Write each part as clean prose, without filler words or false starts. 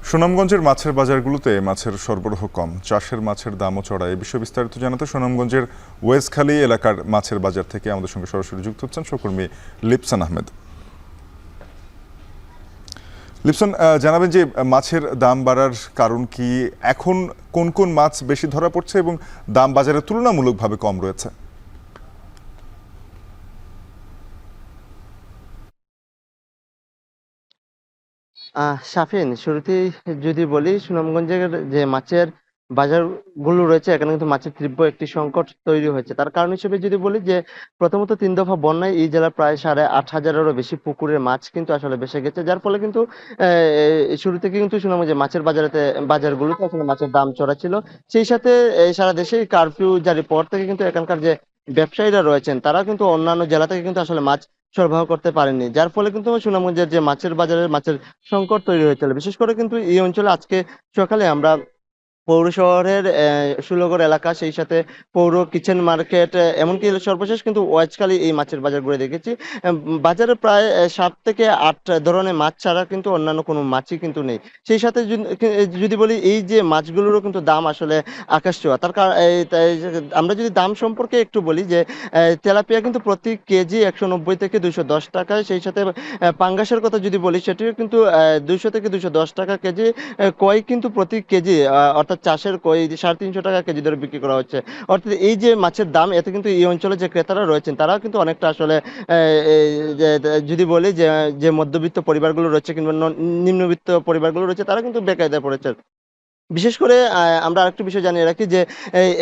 সুনামগঞ্জের মাছের বাজারগুলোতে মাছের সরবরাহ কম, চাষের মাছের দামও চড়া। এই বিষয়ে বিস্তারিত জানাতে সুনামগঞ্জের ওয়েজখালী এলাকার মাছের বাজার থেকে আমাদের সঙ্গে সরাসরি যুক্ত হচ্ছেন সহকর্মী লিপসান আহমেদ। লিপসান, জানাবেন যে মাছের দাম বাড়ার কারণ কি, এখন কোন কোন মাছ বেশি ধরা পড়ছে এবং দাম বাজারে তুলনামূলকভাবে কম রয়েছে? শাফিন, শুরুতেই যদি বলি, সুনামগঞ্জের যে মাছের বাজারগুলো রয়েছে, এখানে কিন্তু মাছের তীব্র একটি সংকট তৈরি হয়েছে। তার কারণ হিসেবে যদি বলি যে প্রথমত ৩ দফা বন্যায় এই জেলার প্রায় ৮,৫০০-এরও বেশি পুকুরের মাছ কিন্তু আসলে ভেসে গেছে, যার ফলে কিন্তু শুরু থেকে কিন্তু সুনামগঞ্জে মাছের বাজারগুলোতে আসলে মাছের দাম চড়া ছিল। সেই সাথে সারা দেশে কারফিউ জারির পর থেকে কিন্তু এখানকার যে ব্যবসায়ীরা রয়েছেন, তারা কিন্তু অন্যান্য জেলা থেকে কিন্তু আসলে মাছ সরবরাহ করতে পারেননি, যার ফলে কিন্তু সুনামগঞ্জের যে মাছের বাজারের মাছের সংকট তৈরি হয়েছিল। বিশেষ করে কিন্তু এই অঞ্চলে আজকে সকালে আমরা পৌর শহরের ষোলগড় এলাকা, সেই সাথে পৌর কিচেন মার্কেট, এমনকি সর্বশেষ কিন্তু ওয়াজখালী এই মাছের বাজার ঘুরে দেখেছি। বাজারে প্রায় ৭ থেকে ৮ ধরনের মাছ ছাড়া কিন্তু অন্যান্য কোনো মাছই কিন্তু নেই। সেই সাথে যদি বলি, এই যে মাছগুলোরও কিন্তু দাম আসলে আকাশ ছোঁয়া। আমরা যদি দাম সম্পর্কে একটু বলি যে তেলাপিয়া কিন্তু প্রতি কেজি ১৯০ থেকে ২১০ টাকায়। সেই সাথে পাঙ্গাসের কথা যদি বলি, সেটিও কিন্তু ২০০ থেকে ২১০ টাকা কেজি। কই কিন্তু প্রতি কেজি, অর্থাৎ চাষের কই ৩৫০ টাকা কেজি দরে বিক্রি করা হচ্ছে। অর্থাৎ এই যে মাছের দাম, এতে কিন্তু এই অঞ্চলে যে ক্রেতারা রয়েছেন, তারাও কিন্তু অনেকটা আসলে এই যদি বলি যে যে মধ্যবিত্ত পরিবারগুলো রয়েছে কিংবা নিম্নবিত্ত পরিবারগুলো রয়েছে, তারা কিন্তু বেকায়দায় পড়েছে। বিশেষ করে আমরা আরেকটি বিষয় জানিয়ে রাখি যে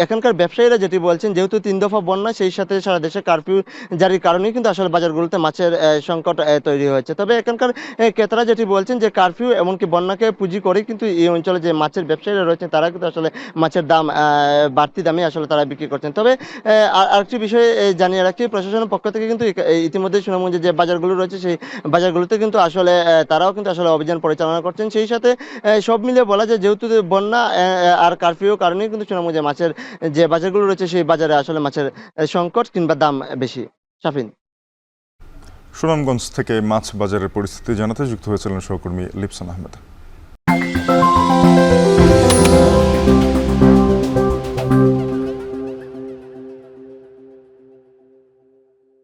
এখানকার ব্যবসায়ীরা যেটি বলছেন, যেহেতু ৩ দফা বন্যা, সেই সাথে সারা দেশে কারফিউ জারির কারণেই কিন্তু আসলে বাজারগুলোতে মাছের সংকট তৈরি হয়েছে। তবে এখানকার ক্রেতারা যেটি বলছেন যে কারফিউ এমনকি বন্যাকে পুঁজি করেই কিন্তু এই অঞ্চলে যে মাছের ব্যবসায়ীরা রয়েছেন, তারা কিন্তু আসলে মাছের দাম বাড়তি দামে আসলে তারা বিক্রি করছেন। তবে আরেকটি বিষয় জানিয়ে রাখি, প্রশাসনের পক্ষ থেকে কিন্তু ইতিমধ্যে সুনামগঞ্জে যে বাজারগুলো রয়েছে, সেই বাজারগুলোতে কিন্তু আসলে তারাও কিন্তু আসলে অভিযান পরিচালনা করছেন। সেই সাথে সব মিলিয়ে বলা যায়, যেহেতু বন্যা আর কারফিউ কারণে কিন্তু সুনামগঞ্জে মাছের যে বাজারগুলো রয়েছে, সেই বাজারে আসলে মাছের সংকট কিংবা দাম বেশি। শাফিন। সুনামগঞ্জ থেকে মাছ বাজারের পরিস্থিতি জানাতে যুক্ত হয়েছিলেন সহকর্মী লিপসান আহমেদ।